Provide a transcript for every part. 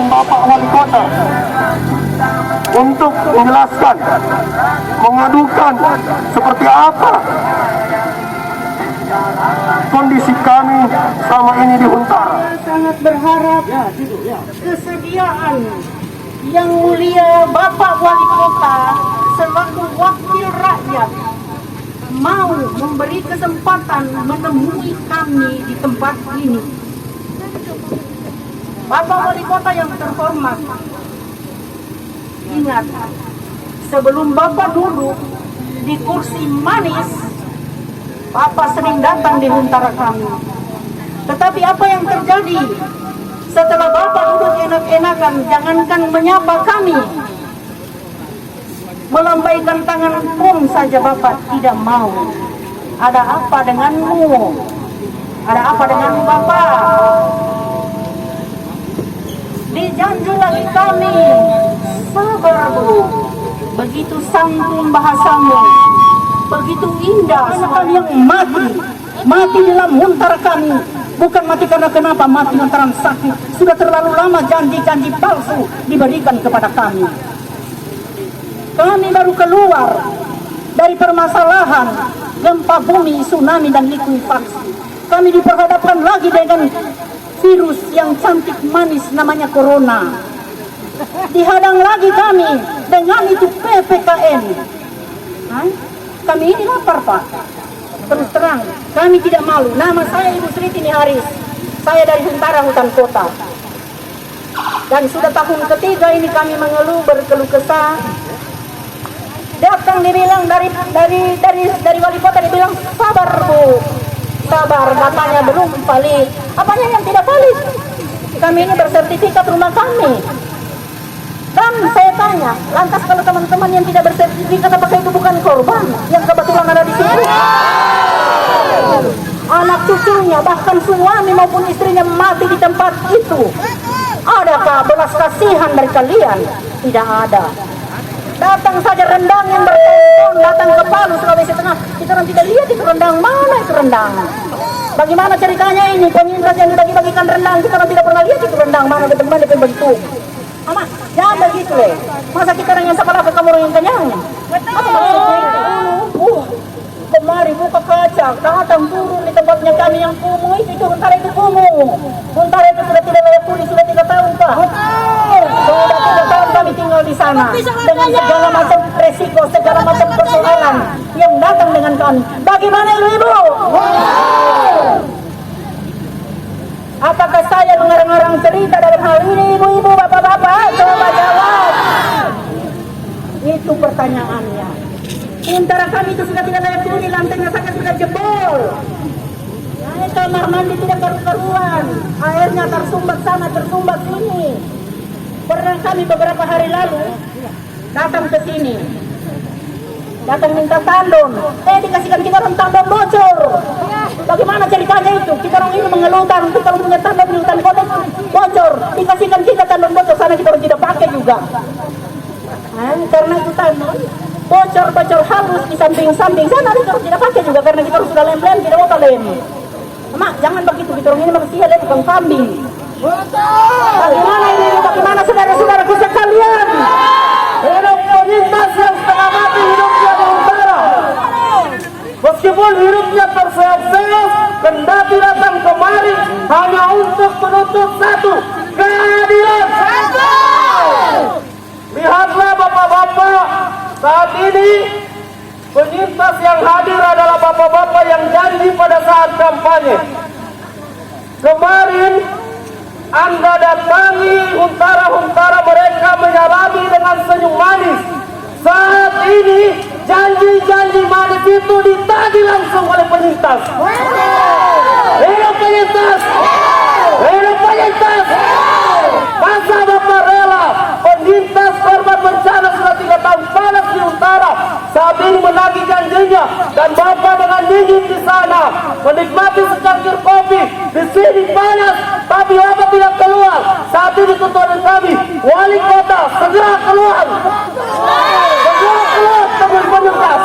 dengan Bapak Wali Kota untuk menjelaskan, mengadukan seperti apa kondisi kami selama ini di Huntara. Sangat berharap kesediaan yang mulia Bapak Wali Kota selaku wakil rakyat mau memberi kesempatan menemui kami di tempat ini. Bapak Wali Kota yang terhormat, ingat, sebelum Bapak duduk di kursi manis, Bapak sering datang di Huntara kami. Tetapi apa yang terjadi setelah Bapak duduk enak-enakan, jangankan menyapa kami, melambaikan tangan pun saja Bapak tidak mau. Ada apa denganmu? Ada apa dengan Bapak? Dijanji lagi kami, sabar Bu. Begitu santun bahasamu, begitu indah sekali yang mati dalam Huntara kami. Bukan mati karena kenapa, mati lantaran sakit. Sudah terlalu lama janji-janji palsu diberikan kepada kami. Kami baru keluar dari permasalahan gempa bumi, tsunami, dan likuifaksi. Kami diperhadapkan lagi dengan virus yang cantik manis namanya corona. Dihadang lagi kami dengan itu PPKM. Kami ini lapar Pak. Terus terang, kami tidak malu. Nama saya Ibu Sri Tini Haris. Saya dari Huntara Hutan Kota. Dan sudah tahun ketiga ini kami mengeluh, berkeluh kesah. Datang dibilang dari wali kota dibilang sabar Bu, sabar, datanya belum valid. Apanya yang tidak valid? Kami ini bersertifikat rumah kami. Dan saya tanya, lantas kalau teman-teman yang tidak bersertifikat, apakah itu bukan korban yang kebetulan ada di sini? Anak cucunya, bahkan suami maupun istrinya mati di tempat itu. Adakah belas kasihan dari kalian? Tidak ada. Datang saja rendang yang bertonton, datang ke Palu, Sulawesi Tengah. Kita orang tidak lihat itu rendang, mana itu rendang? Bagaimana ceritanya ini? Penyintas yang dibagi-bagikan rendang, kita orang tidak pernah lihat itu rendang, mana ke tempat itu begitu. Ama, jangan begitu leh. Masa kita orang yang sekolah ke kamu orang yang kenyang? Apa maksudnya itu? Kemari buka kaca, datang turun di tempatnya kami yang kumuh itu Huntara itu kumuh. Huntara itu sudah tidak layak huni, sudah 3 tahun Pak. Sudah 3 tahun kami tinggal di sana dengan segala macam resiko, segala macam persoalan yang datang dengan kami. Bagaimana ibu-ibu? Apakah saya mengarang-arang cerita dalam hal ini, ibu-ibu, bapak-bapak? Coba jawab. Itu pertanyaannya. Huntara kami itu sudah tidak layak huni, lantainya saja sudah jebol. Kamar mandi tidak karu-karuan, airnya tersumbat sana, tersumbat sini. Pernah kami beberapa hari lalu datang ke sini, datang minta tandon, dikasihkan kita orang tandon bocor. Bagaimana ceritanya itu? Kita orang ini mengeluhkan, kita orang punya tandon di hutan kota bocor, dikasihkan kita tandon bocor, sana kita orang tidak pakai juga. Karena itu tandon bocor halus di samping-samping sana kita orang tidak pakai juga, karena kita orang sudah lem-lem, tidak mau lem. Mak, jangan begitu, kita orang ini manusia, lihat bukan kambing. Bagaimana ini? Bagaimana saudara-saudaraku sekalian? Hidup penyintas yang setengah mati hidupnya di Huntara. Meskipun hidupnya terseok-seok, kendati datang kemari hanya untuk menuntut satu, keadilan. Lihatlah bapak-bapak, saat ini penyintas yang hadir adalah bapak-bapak yang janji pada saat kampanye. Kemarin Anda datangi Huntara-Huntara, mereka menyalami dengan senyum manis. Saat ini janji-janji manis itu ditagih langsung oleh penyintas. Hidup penyintas! Hidup penyintas! Masa Bapak rela penyintas korban bencana sudah 3 tahun panas di Huntara saat ini menagih janjinya, dan Bapak dengan dingin di sana menikmati secangkir kopi, di sini panas tapi Bapak tidak keluar. Saat ini tuntutan kami, wali kota segera keluar, segera keluar teman penyintas.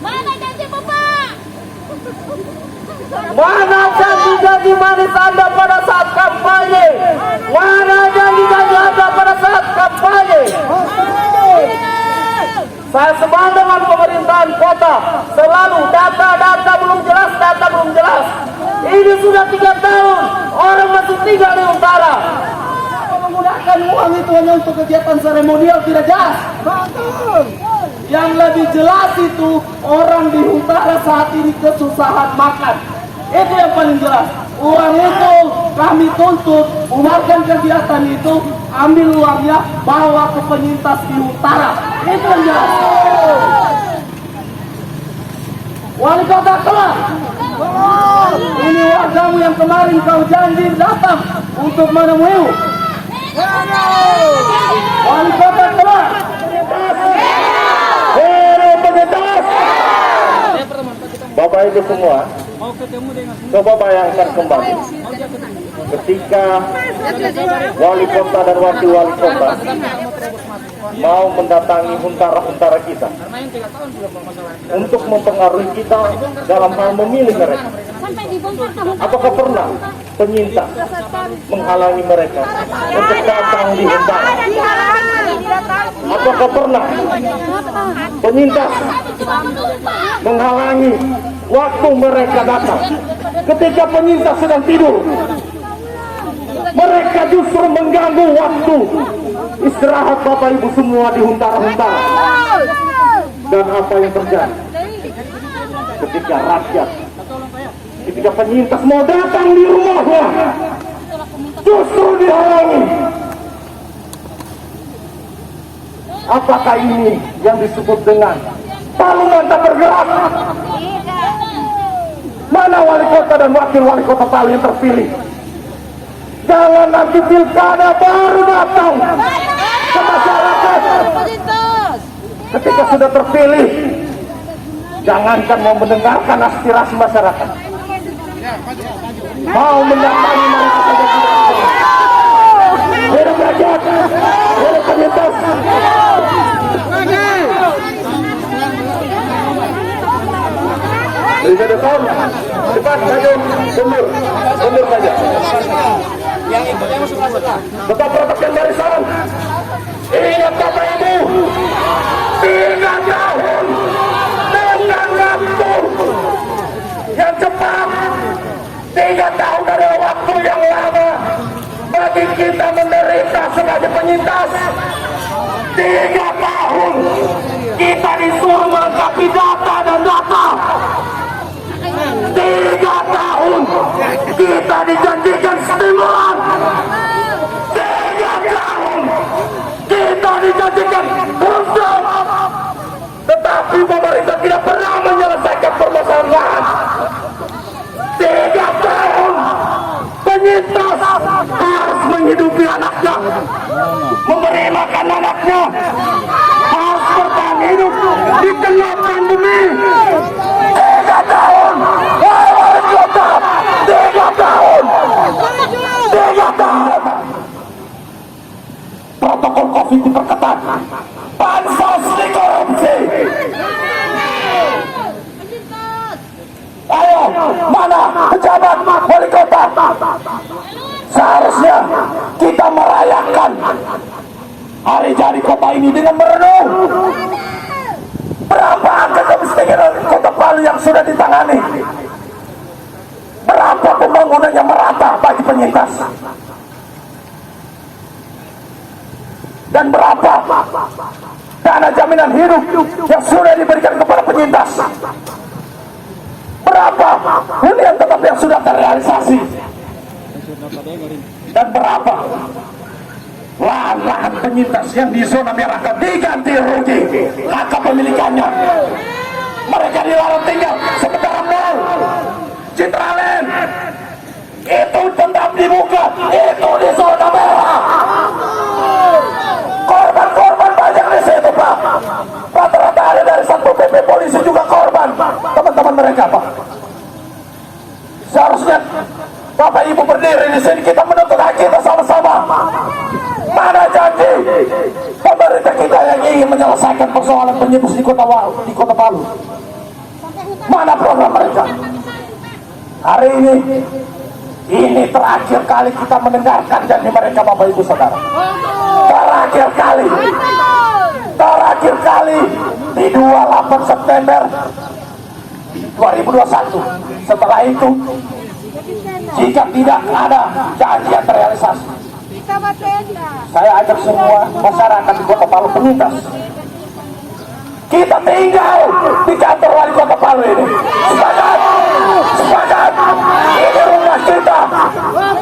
Mana janji Bapak? Mana janji-janji manis Anda pada saat kampanye? Mana Saya sebal dengan pemerintahan kota. Selalu data belum jelas. Ini sudah 3 tahun orang masih tinggal di utara. Menggunakan uang itu hanya untuk kegiatan seremonial tidak jelas. Yang lebih jelas itu orang di utara saat ini kesusahan makan. Itu yang paling jelas. Uang itu kami tuntut, bubarkan kegiatan itu, ambil uangnya, bawa ke penyintas di utara. Itu yang jelas. Wali kota keluar. Ini wargamu yang kemarin kau janji datang untuk menemui. Wali kota keluar. Bapak Ibu semua, coba bayangkan kembali ketika wali kota dan wakil wali kota mau mendatangi huntara-huntara kita untuk mempengaruhi kita dalam hal memilih mereka. Apakah pernah penyintas menghalangi mereka untuk datang di huntara? Apakah pernah penyintas menghalangi waktu mereka datang? Ketika penyintas sedang tidur, mereka justru mengganggu waktu istirahat Bapak Ibu semua di huntara-huntara. Dan apa yang terjadi ketika rakyat, ketika penyintas mau datang di rumahnya, justru dihalangi. Apakah ini yang disebut dengan Palungan tak bergerak? Mana wali kota dan wakil wali kota Palu yang terpilih? Jangan nanti pilkada baru datang ke masyarakat. Ketika sudah terpilih, jangankan mau mendengarkan aspirasi masyarakat, mau mendatangi mereka saja tidak. Hidup rakyat, hidup penyintas. Bisa depan, cepat maju, mundur saja. Yang ikutnya masuk sebelah. Tetap rapatkan barisan. Ingat Bapak Ibu, 3 tahun dengan waktu yang cepat. 3 tahun adalah waktu yang lama bagi kita menderita sebagai penyintas. 3 tahun kita disuruh melengkapi data dan data. 3 tahun kita dijanjikan stimulan. 3 tahun kita dijanjikan untuk, tetapi pemerintah tidak pernah menyelesaikan permasalahan. 3 tahun penyintas harus menghidupi anaknya, memberi makan anaknya, harus bertahan hidup di tengah pandemi. 3 tahun, wali kota, 3 tahun, 3 tahun. Protokol COVID diperketat, bansos dikorupsi. Ayo, mana pejabat wali kota? Seharusnya kita merayakan hari jadi kota ini dengan merenung. Berapa angka kemiskinan kota Palu yang sudah ditangani? Berapa pembangunan yang merata bagi penyintas? Dan berapa dana jaminan hidup yang sudah diberikan kepada penyintas? Berapa hunian tetap yang sudah terrealisasi? Dan berapa lahan penyintas yang di zona merah diganti rugi hak kepemilikannya? Mereka dilarang tinggal, sementara mal Citraland itu tetap dibuka, itu di zona merah. Korban-korban banyak di situ, Pak. Rata-rata ada dari Satpol PP, polisi juga korban, teman-teman mereka, Pak. Seharusnya Bapak Ibu berdiri di sini, kita menuntut hak kita sama-sama. Mana janji pemerintah kita yang ingin menyelesaikan persoalan penyintas di kota Palu? Mana program mereka? Hari ini Ini terakhir kali kita mendengarkan janji mereka, Bapak Ibu Saudara. Terakhir kali di 28 September 2021. Setelah itu, jika tidak ada janji yang terrealisasi, saya ajak semua masyarakat di Kota Palu penyintas. Kita tinggal di kantor wali Kota Palu ini. Sepakat, sepakat. Ini rumah kita,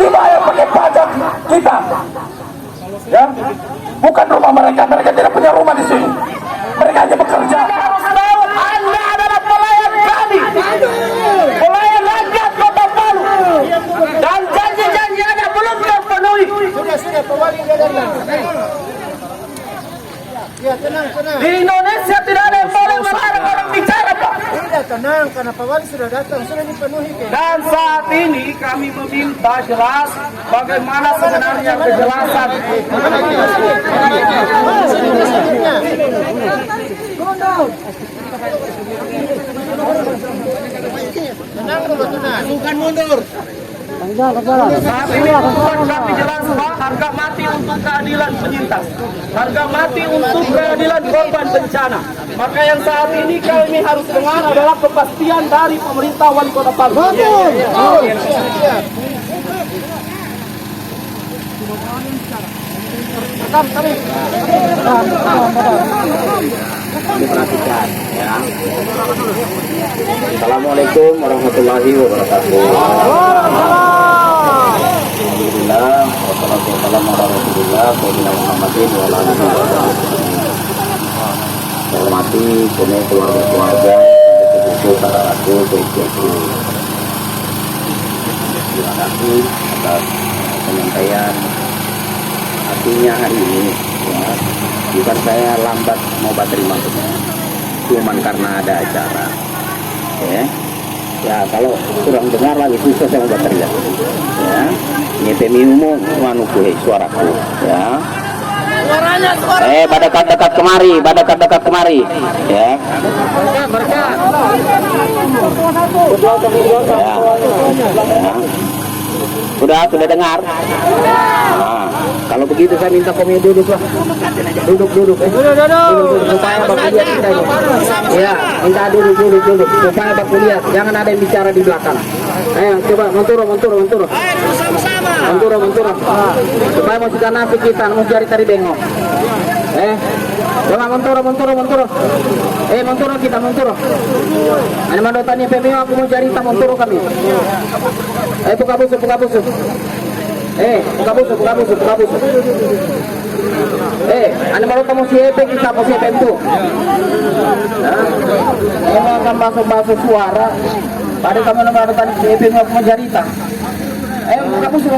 dibayar pakai pajak kita. Ya, bukan rumah mereka. Mereka tidak punya rumah di sini. Mereka hanya bekerja. Anda adalah pelayan kami, pelayan rakyat Kota Palu, dan janji-janji Anda belum terpenuhi. Sudah, Pak Wali, ya, tenang. Di Indonesia tidak ada yang boleh melarang orang bicara, Pak. Tidak, tenang, karena Pak Wali sudah datang, sudah dipenuhi. Dan saat ini kami meminta jelas bagaimana sebenarnya kejelasan. Tenang dulu, tenang. Bukan mundur. Saat ini tuntutan kami jelas, Pak, harga mati untuk keadilan penyintas, harga mati untuk keadilan korban bencana. Maka yang saat ini kami harus dengar adalah kepastian dari pemerintah wali Kota Palu. Diperhatikan ya. Assalamualaikum warahmatullahi wabarakatuh. Alhamdulillah, wassalatu wassalamu ala Rasulillah Sayyidina Muhammadin wa ala alihi wa sahbihi. Saya hormati semua keluarga-keluarga untuk para rasul PCSU. Terima kasih atas penyampaian artinya hari ini ya. Bukan saya lambat mau terima cuman karena ada acara ya kalau kurang dengar lagi susah saya mau teriak ya. Nyepemi umum manuku suaraku ya. Pada dekat kemari ya. Sudah dengar. Nah, kalau begitu saya minta komedi duduk lah. Duduk. Supaya Bapak lihat kita ini. Ya, minta duduk. Supaya Bapak lihat, jangan ada yang bicara di belakang. Ayo, coba menturo. Menturo. Supaya mau sudah nasi kita, mau cari tari bengok. Coba menturo. Menturo kita. Ada mandotannya PMU, aku mau cari tak menturo kami. Buka busu. Buka busu. Anda mau kamu siapa kita mau siapa itu? Kamu akan masuk suara. Pada kamu nomor tadi siapa yang mau jarita? Buka busu.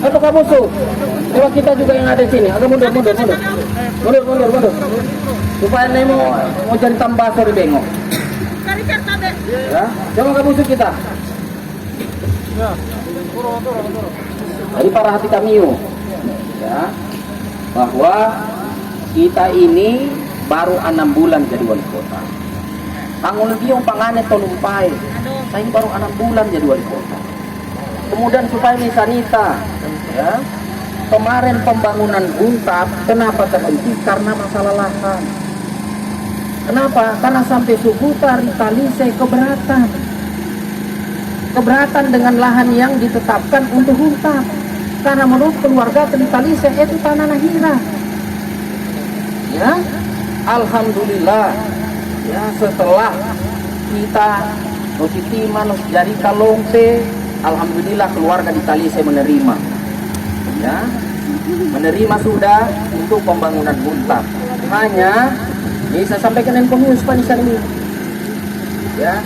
Buka busu. Coba kita juga yang ada di sini. Agak mundur. Supaya ini mau cari tambah sorry bengok. Ya, coba buka busu kita. Jadi para hati kami ya, bahwa kita ini baru 6 bulan jadi wali kota. Tangun lagi yang pangane tolumpai. Saya ini baru 6 bulan jadi wali kota. Kemudian supaya misanita ya, kemarin pembangunan Buntap kenapa terhenti? Karena masalah lahan. Kenapa? Karena sampai Subutar, Talise keberatan dengan lahan yang ditetapkan untuk hutan, karena menurut keluarga Talise itu tanah nahira. Ya, alhamdulillah ya, setelah kita Nositima Jari Kalongte, alhamdulillah keluarga di Talise menerima ya, menerima sudah untuk pembangunan hutan. Hanya bisa sampaikan informasi di sini ya,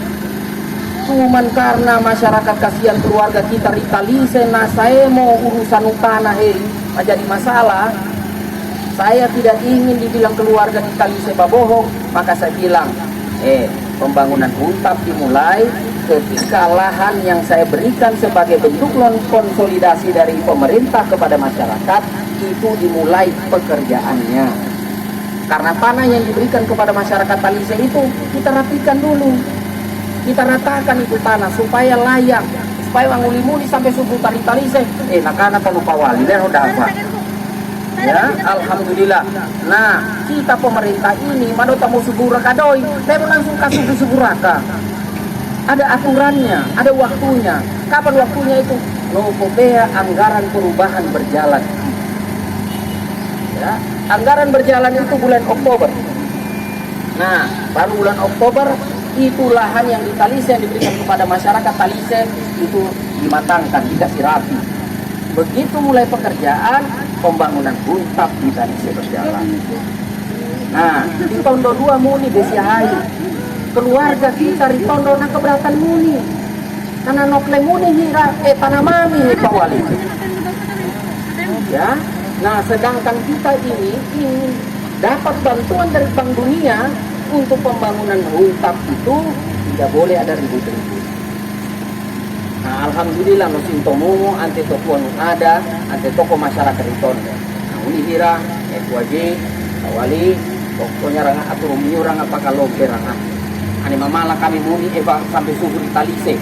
cuman karena masyarakat kasihan keluarga kita di Talise, nah saya mau urusan tanah menjadi masalah. Saya tidak ingin dibilang keluarga di Talise babohong, maka saya bilang pembangunan Buntap dimulai ketika lahan yang saya berikan sebagai bentuk konsolidasi dari pemerintah kepada masyarakat itu dimulai pekerjaannya. Karena tanah yang diberikan kepada masyarakat Talise itu kita rapikan dulu, kita ratakan itu tanah supaya layak supaya manguli-muli sampai subuh tali-tali saya nakana pelupa wali dan udah apa ya alhamdulillah. Nah kita pemerintah ini madota mau subura kadoi tapi langsung kasih suburaka, ada aturannya, ada waktunya. Kapan waktunya itu? Nopobea anggaran perubahan berjalan ya, anggaran berjalan itu bulan Oktober. Nah baru bulan Oktober itu lahan yang di Talise yang diberikan kepada masyarakat Talise itu dimatangkan, dikasih rapi. Begitu mulai pekerjaan, pembangunan huntap di Talise berjalan. Nah di Tondo 2 muni desiahai keluarga kita di Tondo na keberatan muni karena nokle muni hira tanah mami Pak Wali ya. Nah sedangkan kita ini ingin dapat bantuan dari Bank Dunia untuk pembangunan huntap itu tidak boleh ada ribut-ribut. Nah alhamdulillah musim tomo ante toko ada, ante toko masyarakat di Tondo. Nah ini hira wajib awali pokoknya rangan atur miurang apa kalau berangah. Ani mamala kami muni sampai subuh di Talise.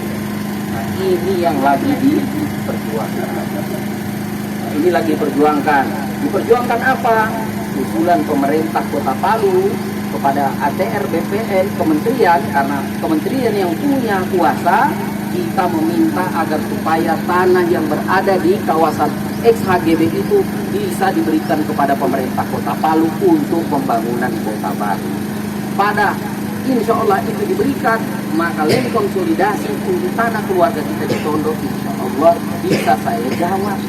Nah ini yang lagi diperjuangkan. Nah, ini lagi diperjuangkan apa? Usulan pemerintah Kota Palu kepada ATR BPN kementerian, karena kementerian yang punya kuasa, kita meminta agar supaya tanah yang berada di kawasan XHGB itu bisa diberikan kepada pemerintah Kota Palu untuk pembangunan kota baru. Pada insya Allah itu diberikan, maka lain konsolidasi untuk tanah keluarga kita di Tondo insya Allah bisa saya jawab.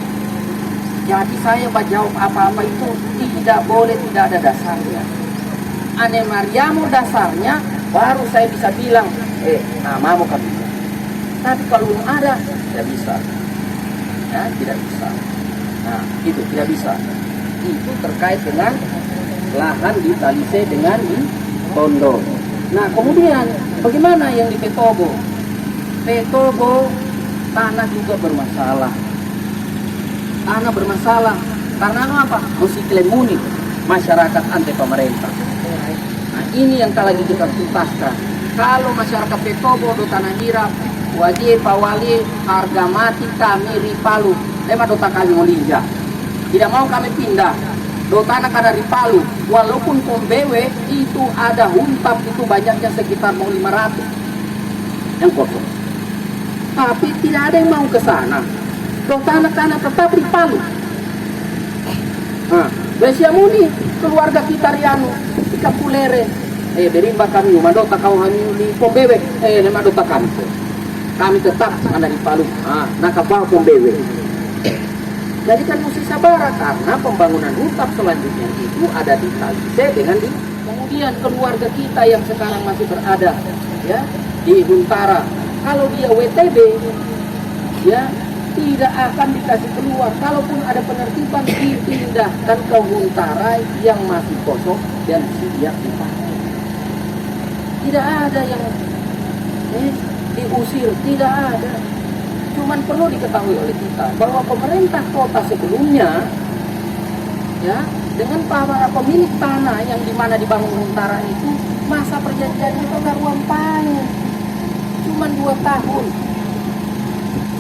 Jadi saya jawab apa-apa itu tidak boleh, tidak ada dasarnya. Ane Mariamu dasarnya baru saya bisa bilang namamu kami. Tapi kalau belum ada tidak bisa ya, tidak bisa. Nah itu tidak bisa. Itu terkait dengan lahan di Talise dengan di Tondo. Nah kemudian bagaimana yang di Petobo? Petobo tanah juga bermasalah. Tanah bermasalah karena apa? Mesti klaim muni masyarakat anti pemerintah. Nah ini yang lagi kita tuntaskan. Kalau masyarakat Petobo do tanah hirap wajib pawali harga mati kami ripalu lema do kami molinja. Tidak mau kami pindah do tanah kada ripalu walaupun kombewe itu ada huntap itu banyaknya sekitar mau 500 yang kosong. Tapi tidak ada yang mau ke sana. Do tanah tetap ripalu. Nah, Besiamuni keluarga kita rianu Kapulere berimba kami madota kau kami di Pombewe madota kami tetap ada di Palu nakapal Pombewe. Jadi kan mesti sabar karena pembangunan huntap selanjutnya itu ada di Talise dengan di kemudian keluarga kita yang sekarang masih berada ya di Huntara. Kalau dia WTB ya tidak akan dikasih keluar. Kalaupun ada penertiban dipindahkan ke Huntara yang masih kosong dan siap dipakai. Tidak ada yang diusir, tidak ada. Cuman perlu diketahui oleh kita bahwa pemerintah kota sebelumnya ya dengan para pemilik tanah yang dimana dibangun Huntara itu masa perjanjiannya itu karuan panjang cuman 2 tahun.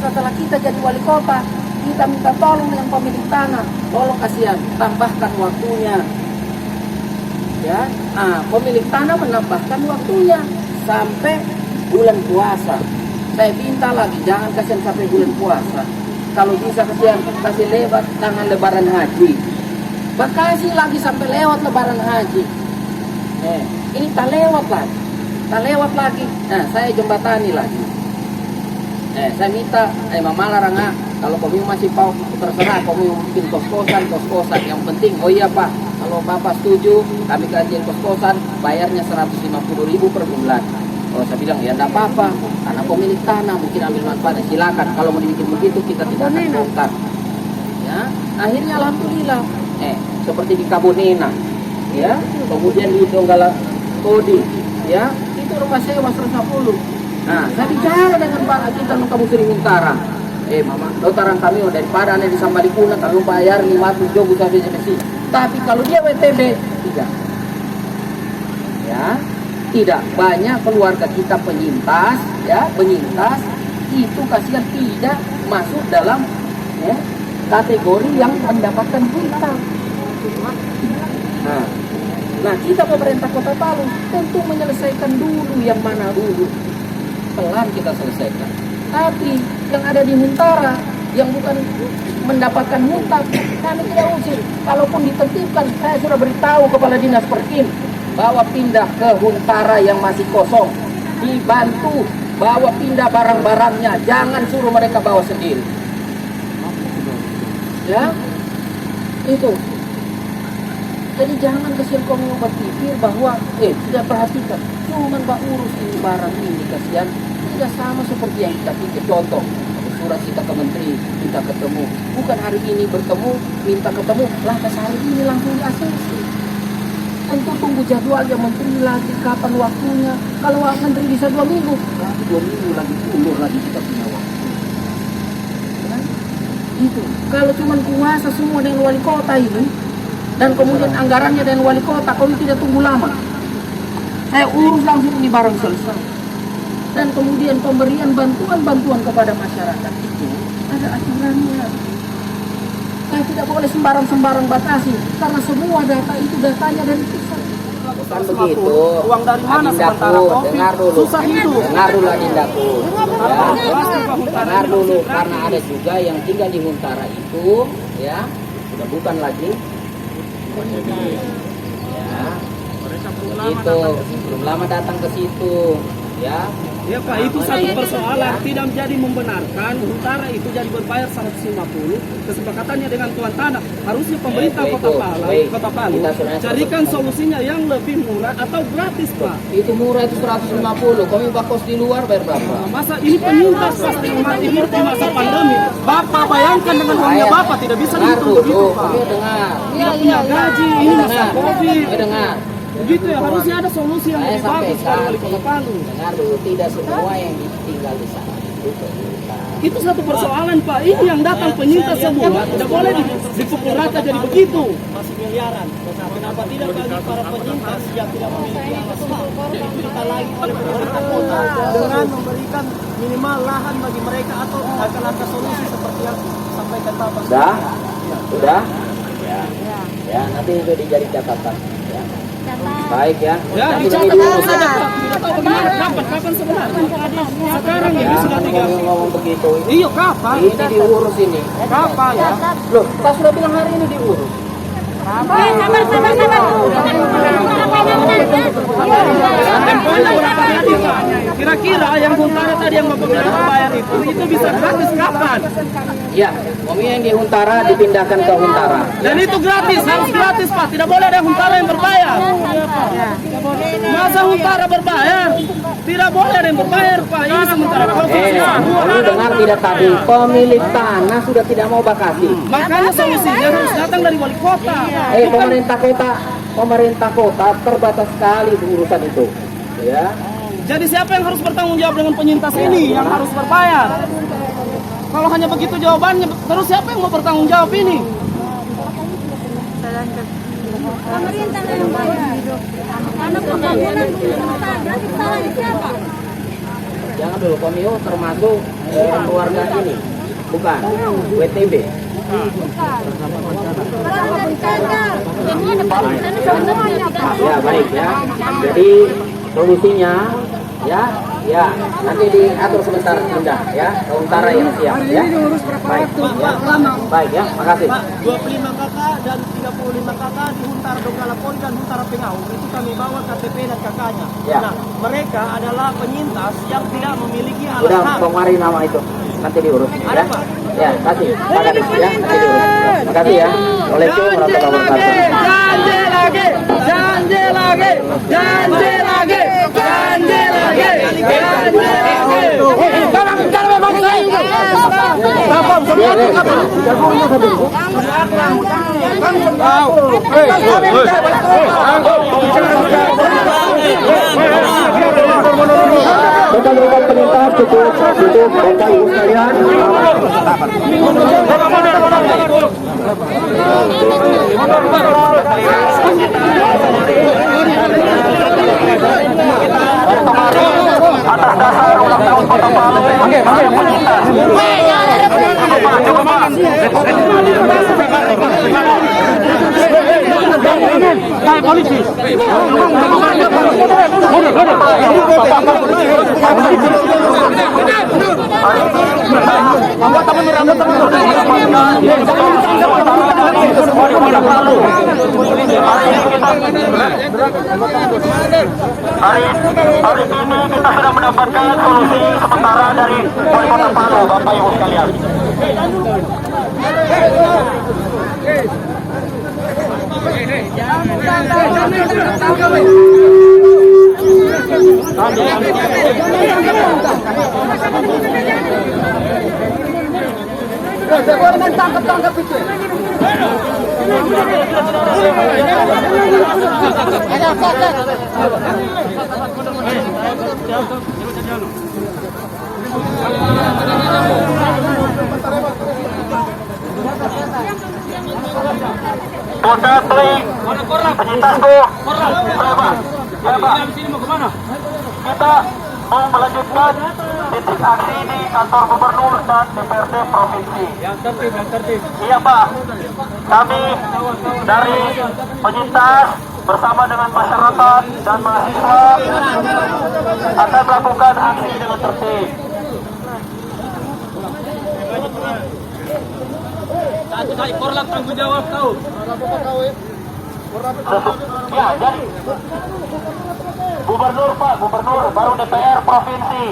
Setelah kita jadi wali kota, kita minta tolong dengan pemilik tanah, tolong kasihan tambahkan waktunya. Ya, pemilik tanah menambahkan waktunya sampai bulan puasa. Saya minta lagi jangan kasihan sampai bulan puasa. Kalau bisa kasihan kasih lewat tangan lebaran haji. Bekasi lagi sampai lewat lebaran haji. Ini tak lewat lagi. Nah, saya jembatani lagi. Saya minta, mama larang kalau kamu masih mau terserah, kamu bikin kos-kosan. Yang penting, oh iya Pak, kalau Bapak setuju, kami kajian kos-kosan, bayarnya 150.000 per bulan. Oh saya bilang ya enggak apa-apa, karena pemilik tanah mungkin ambil manfaatnya silakan. Kalau mau dibikin begitu kita tidak akan bongkar. Ya, akhirnya alhamdulillah, seperti di Kabonena, ya, kemudian di Donggala Kodi, ya, itu rumah sewa 150. Nah, saya bicara dengan Pak kita kamu sering Huntara. Mama, dotaran kami daripada ane di Sambalikuna kalau bayar 500 jogu sampai sini. Tapi kalau dia WTB tidak. Ya, tidak banyak keluarga kita penyintas, ya, penyintas itu kasihan tidak masuk dalam ya, kategori yang mendapatkan huntap. Nah, kita pemerintah Kota Palu tentu menyelesaikan dulu yang mana dulu. Pelan kita selesaikan. Tapi yang ada di Huntara yang bukan mendapatkan huntap, kami tidak usir. Kalaupun ditertibkan, saya sudah beritahu Kepala Dinas Perkim bahwa pindah ke Huntara yang masih kosong. Dibantu, bawa pindah barang-barangnya. Jangan suruh mereka bawa sendiri. Ya, itu. Jadi jangan kesian kamu berpikir bahwa tidak perhatikan. Cuman Mbak urus ini barang ini kasihan. Tidak sama seperti yang kita pikir. Contoh, surat kita ke menteri, kita ketemu. Bukan hari ini bertemu, minta ketemu. Lah hari ini langsung di ACC. Tentu tunggu jadwalnya menteri lagi, kapan waktunya. Kalau menteri bisa 2 minggu, berarti 2 minggu lagi, ulur lagi kita punya waktu. Nah, gitu. Kalau cuma kuasa semua dengan wali kota ini, dan kemudian anggarannya dengan wali kota, kalau tidak tunggu lama. Saya urus langsung ini barang selesai. Dan kemudian pemberian bantuan kepada masyarakat itu ada aturannya. Saya tidak boleh sembarang batasi, karena semua data itu datanya dari pusat. Bukan begitu. Uang dari mana sementara Adindaku, Covid dengar dulu. susah hidup. Dengar dulu Adindaku. Ya. Dengar dulu, karena ada juga yang tinggal di Huntara itu, ya, sudah bukan lagi. Ya, begitu. Belum lama datang ke situ, ya. Ya Pak, itu satu persoalan. Tidak menjadi membenarkan Huntara itu jadi berbayar 150. Kesepakatannya dengan tuan tanah. Harusnya pemerintah Itu, Kota Palu kita sudah carikan sepakat. solusinya yang lebih murah atau gratis Pak. Itu murah, itu 150. Kami bakos di luar bayar berapa? Masa ini penyintas pasti mati hidup di masa pandemi. Bapak bayangkan dengan uangnya Bapak tidak bisa Dengar dihitung begitu dulu, Pak. kami dengar. Tidak punya gaji, ini masa Dengar, Covid. kami dengar. Begitu ya, harusnya ada solusi yang Saya lebih bagus sampaikan, dari wali Kota Palu. dengar dulu, tidak semua yang tinggal di sana itu pemerintah. Itu satu persoalan Pak. Ini yang datang penyintas semua tidak boleh dipukul rata jadi begitu. Masih miliaran. Kenapa tidak bagi para penyintas yang tidak memiliki alas hak diberikan lagi oleh pemerintah kota dengan memberikan minimal lahan bagi mereka atau langkah-langkah solusi seperti yang disampaikan Bapak. Sudah? Ya, nanti itu dijadi catatan. Ya. Baik ya. Ya, Nanti dicatat ini dulu diurus. saja Pak. Tidak tahu bagaimana kapan sebenarnya. Sekarang ini Ya, sudah kamu 3. ngomong begitu. Iya kapan? Ini diurus ini. Kapan ya? Loh, kita sudah bilang hari ini diurus. Tempohnya berapa hari Pak? Kira-kira yang Huntara tadi yang Bapak bilang bayar itu bisa gratis kapan? Ya, kami yang di Huntara dipindahkan ke Huntara. Dan itu gratis, harus gratis Pak. Tidak boleh ada Huntara yang berbayar. Masa Huntara berbayar? Tidak boleh ada yang berbayar Pak. Ini sementara Covid Kamu dengar tidak tadi? Pemilik tanah sudah tidak mau bakasi. Makanya solusinya harus datang dari wali kota. Pemerintah kota terbatas sekali urusan itu. Ya. Jadi siapa yang harus bertanggung jawab dengan penyintas ini yang harus berbayar? Kalau hanya begitu jawabannya, terus siapa yang mau bertanggung jawab ini? Pemerintah yang bayar. Karena pembangunan hutan, berarti salahnya siapa? Jangan dulu, Komio termasuk keluarga ini, bukan WTB. Orang dari Tanda. Semua ada pemerintahnya semuanya. Ya baik ya. Jadi solusinya ya nanti diatur sebentar pindah ya ke Huntara yang siap ya. Baik ya. Baik ya, makasih. Pak, 25 kakak dan 35 kakak di Huntara Donggala Poli dan Huntara Pengau. Itu kami bawa KTP dan kakaknya. Ya. Nah, mereka adalah penyintas yang tidak memiliki alas Sudah hak. kemarin nama itu nanti diurus ya. Ada, Pak. Ya, kasih. Makasih ya, nanti diurus. Makasih ya. Waalaikumsalam warahmatullahi wabarakatuh. Janji lagi. Rekan-rekan penyintas cukup Bapak Ibu sekalian. Atas dasar ulang tahun Kota Palu Hari ini kita sudah mendapatkan solusi sementara dari Wali Kota Palu, Bapak Ibu sekalian. Sudah beli penyintas Bu. Ya Pak. Kita mau melanjutkan titik aksi di kantor gubernur dan DPRD provinsi. Yang tertib. Iya Pak. Kami dari penyintas bersama dengan masyarakat dan mahasiswa akan melakukan aksi dengan tertib. Satu kali korlap tanggung jawab tahu. Ya, jadi gubernur Pak, gubernur baru DPR provinsi.